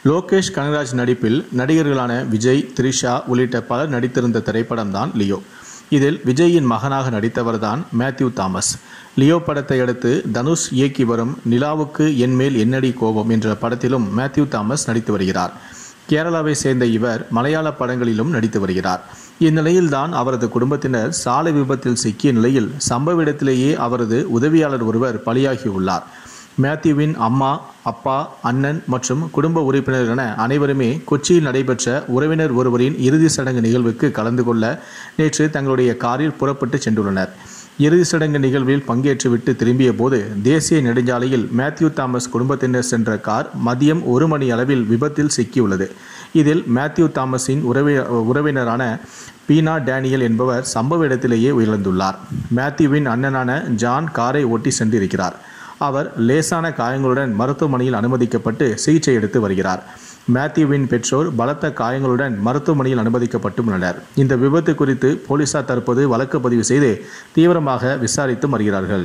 லோகேஷ் கனகராஜ் நடிப்பில் நடிகர்களான விஜய், த்ரிஷா உள்ளிட்ட பலர் நடித்திருந்த திரைப்படம்தான் லியோ. இதில் விஜயின் மகனாக நடித்தவர்தான் மேத்யூ தாமஸ். லியோ படத்தை அடுத்து தனுஷ் இயக்கி வரும் நிலாவுக்கு என்மேல் என்னடி கோபம் என்ற படத்திலும் மேத்யூ தாமஸ் நடித்து வருகிறார். கேரளாவை சேர்ந்த இவர் மலையாள படங்களிலும் நடித்து வருகிறார். இந்நிலையில்தான் அவரது குடும்பத்தினர் சாலை விபத்தில் சிக்கிய நிலையில் சம்பவ இடத்திலேயே அவரது உதவியாளர் ஒருவர் பலியாகியுள்ளார். மேத்யூவின் அம்மா, அப்பா, அண்ணன் மற்றும் குடும்ப உறுப்பினர் என அனைவருமே கொச்சியில் நடைபெற்ற உறவினர் ஒருவரின் இறுதி சடங்கு நிகழ்வுக்கு கலந்து கொள்ள நேற்று தங்களுடைய காரில் புறப்பட்டு சென்றுள்ளனர். இறுதி சடங்கு நிகழ்வில் பங்கேற்றுவிட்டு திரும்பிய போது தேசிய நெடுஞ்சாலையில் மேத்யூ தாமஸ் குடும்பத்தினர் சென்ற கார் மதியம் 1 மணி அளவில் விபத்தில் சிக்கியுள்ளது. இதில் மேத்யூ தாமஸின் உறவினரான பீனா டேனியல் என்பவர் சம்பவ இடத்திலேயே உயிரிழந்துள்ளார். மேத்யூவின் அண்ணனான ஜான் காரை ஓட்டி சென்றிருக்கிறார். அவர் லேசான காயங்களுடன் மருத்துவமனையில் அனுமதிக்கப்பட்டு சிகிச்சை எடுத்து வருகிறார். மேத்யூவின் பெற்றோர் பலத்த காயங்களுடன் மருத்துவமனையில் அனுமதிக்கப்பட்டுள்ளனர். இந்த விபத்து குறித்து போலீசார் தற்போது வழக்கு பதிவு செய்து தீவிரமாக விசாரித்து வருகிறார்கள்.